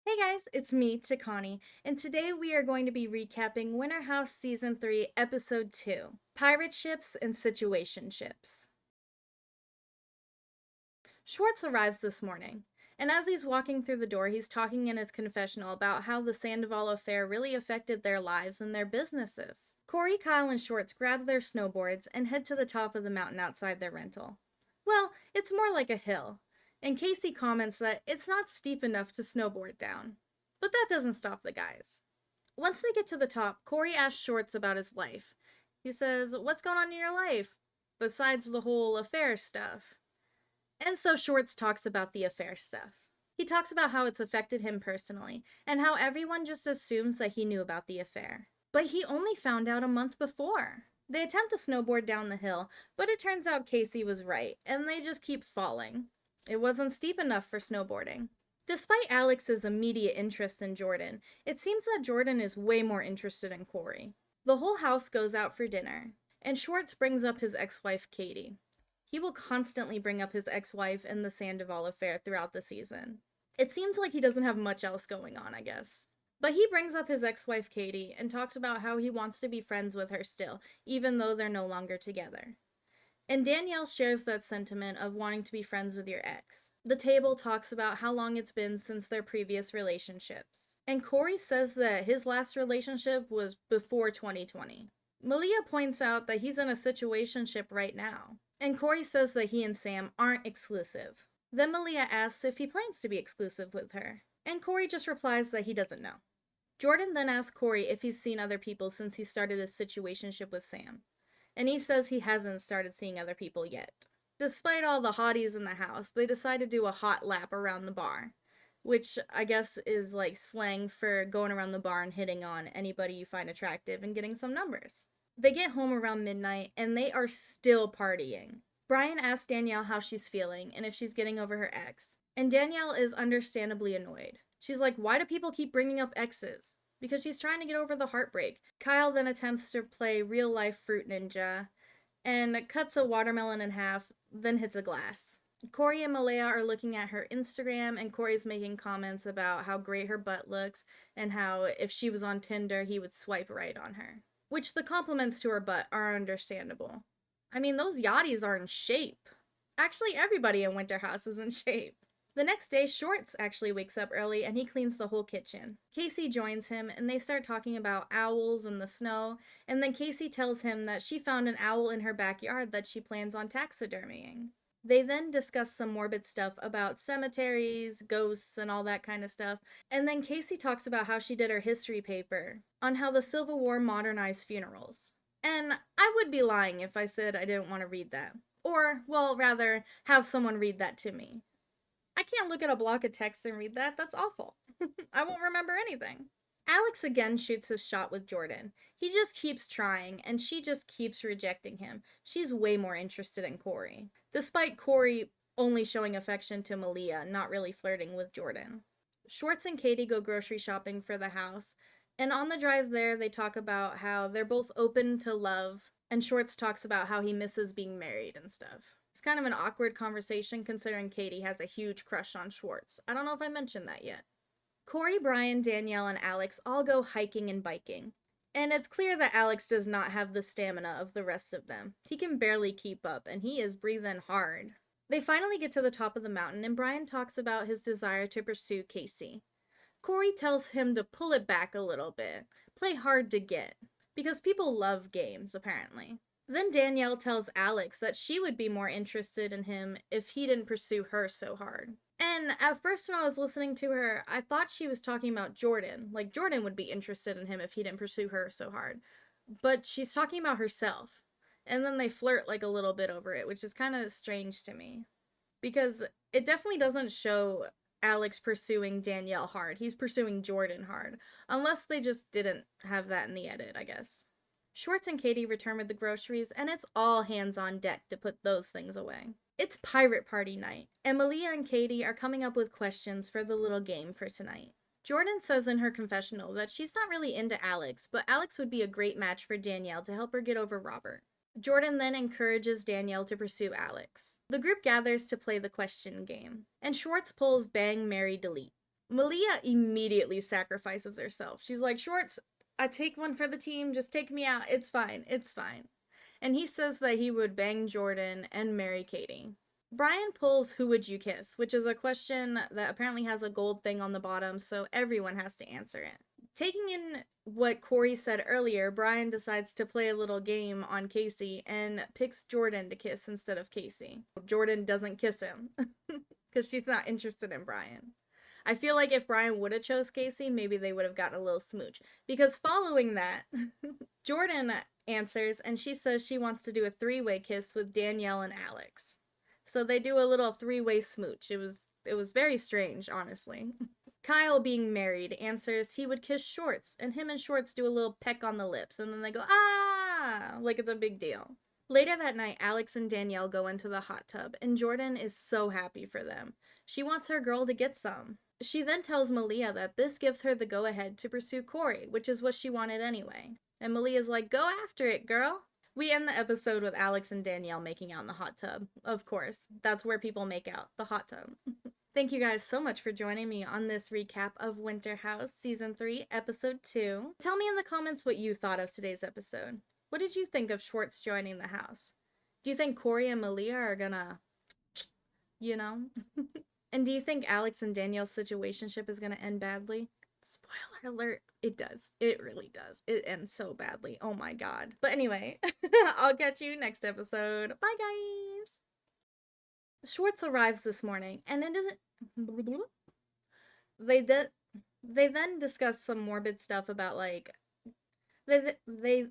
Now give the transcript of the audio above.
Hey guys, it's me, Tikaani, and today we are going to be recapping Winter House Season 3, Episode 2, Pirate Ships and Situationships. Schwartz arrives this morning, and as he's walking through the door, he's talking in his confessional about how the Sandoval affair really affected their lives and their businesses. Corey, Kyle, and Schwartz grab their snowboards and head to the top of the mountain outside their rental. Well, it's more like a hill, and Casey comments that it's not steep enough to snowboard down. But that doesn't stop the guys. Once they get to the top, Corey asks Schwartz about his life. He says, "What's going on in your life? Besides the whole affair stuff." And so Schwartz talks about the affair stuff. He talks about how it's affected him personally, and how everyone just assumes that he knew about the affair. But he only found out a month before. They attempt to snowboard down the hill, but it turns out Casey was right, and they just keep falling. It wasn't steep enough for snowboarding. Despite Alex's immediate interest in Jordan, it seems that Jordan is way more interested in Corey. The whole house goes out for dinner, and Schwartz brings up his ex-wife Katie. He will constantly bring up his ex-wife and the Sandoval affair throughout the season. It seems like he doesn't have much else going on, I guess. But he brings up his ex-wife Katie and talks about how he wants to be friends with her still, even though they're no longer together. And Danielle shares that sentiment of wanting to be friends with your ex. The table talks about how long it's been since their previous relationships. And Corey says that his last relationship was before 2020. Malia points out that he's in a situationship right now. And Corey says that he and Sam aren't exclusive. Then Malia asks if he plans to be exclusive with her. And Corey just replies that he doesn't know. Jordan then asks Corey if he's seen other people since he started his situationship with Sam. And he says he hasn't started seeing other people yet. Despite all the hotties in the house, they decide to do a hot lap around the bar, which I guess is like slang for going around the bar and hitting on anybody you find attractive and getting some numbers. They get home around midnight and they are still partying. Brian asks Danielle how she's feeling and if she's getting over her ex. And Danielle is understandably annoyed. She's like, why do people keep bringing up exes? Because she's trying to get over the heartbreak. Kyle then attempts to play real life Fruit Ninja and cuts a watermelon in half, then hits a glass. Corey and Malaya are looking at her Instagram, and Corey's making comments about how great her butt looks and how if she was on Tinder, he would swipe right on her. Which the compliments to her butt are understandable. I mean, those yachties are in shape. Actually, everybody in Winter House is in shape. The next day, Schwartz actually wakes up early and he cleans the whole kitchen. Casey joins him and they start talking about owls and the snow, and then Casey tells him that she found an owl in her backyard that she plans on taxidermying. They then discuss some morbid stuff about cemeteries, ghosts, and all that kind of stuff, and then Casey talks about how she did her history paper on how the Civil War modernized funerals. And I would be lying if I said I didn't want to read that. Or, well, rather, have someone read that to me. I can't look at a block of text and read that. That's awful. I won't remember anything. Alex again shoots his shot with Jordan. He just keeps trying, and she just keeps rejecting him. She's way more interested in Corey, despite Corey only showing affection to Malia, not really flirting with Jordan. Schwartz and Katie go grocery shopping for the house, and on the drive there, they talk about how they're both open to love, and Schwartz talks about how he misses being married and stuff. It's kind of an awkward conversation considering Katie has a huge crush on Schwartz. I don't know if I mentioned that yet. Corey, Brian, Danielle, and Alex all go hiking and biking. And it's clear that Alex does not have the stamina of the rest of them. He can barely keep up, and he is breathing hard. They finally get to the top of the mountain, and Brian talks about his desire to pursue Casey. Corey tells him to pull it back a little bit, play hard to get, because people love games, apparently. Then Danielle tells Alex that she would be more interested in him if he didn't pursue her so hard. And at first when I was listening to her, I thought she was talking about Jordan. Like, Jordan would be interested in him if he didn't pursue her so hard. But she's talking about herself. And then they flirt like a little bit over it, which is kind of strange to me. Because it definitely doesn't show Alex pursuing Danielle hard. He's pursuing Jordan hard. Unless they just didn't have that in the edit, I guess. Schwartz and Katie return with the groceries, and it's all hands on deck to put those things away. It's pirate party night, and Malia and Katie are coming up with questions for the little game for tonight. Jordan says in her confessional that she's not really into Alex, but Alex would be a great match for Danielle to help her get over Robert. Jordan then encourages Danielle to pursue Alex. The group gathers to play the question game, and Schwartz pulls Bang, Marry, Delete. Malia immediately sacrifices herself. She's like, Schwartz, I take one for the team. Just take me out. It's fine. It's fine. And he says that he would bang Jordan and marry Katie. Brian pulls Who Would You Kiss, which is a question that apparently has a gold thing on the bottom, so everyone has to answer it. Taking in what Corey said earlier, Brian decides to play a little game on Casey and picks Jordan to kiss instead of Casey. Jordan doesn't kiss him because she's not interested in Brian. I feel like if Brian would have chose Casey, maybe they would have gotten a little smooch. Because following that, Jordan answers and she says she wants to do a three-way kiss with Danielle and Alex. So they do a little three-way smooch. It was very strange, honestly. Kyle, being married, answers he would kiss Schwartz, and him and Schwartz do a little peck on the lips, and then they go, ah, like it's a big deal. Later that night, Alex and Danielle go into the hot tub, and Jordan is so happy for them. She wants her girl to get some. She then tells Malia that this gives her the go-ahead to pursue Corey, which is what she wanted anyway. And Malia's like, go after it, girl. We end the episode with Alex and Danielle making out in the hot tub. Of course, that's where people make out, the hot tub. Thank you guys so much for joining me on this recap of Winter House Season 3, Episode 2. Tell me in the comments what you thought of today's episode. What did you think of Schwartz joining the house? Do you think Corey and Malia are gonna, you know? And do you think Alex and Danielle's situationship is gonna end badly? Spoiler alert, it does. It really does. It ends so badly. Oh my god. But anyway, I'll catch you next episode. Bye, guys! Schwartz arrives this morning, and it isn't... They then discuss some morbid stuff about, like... They...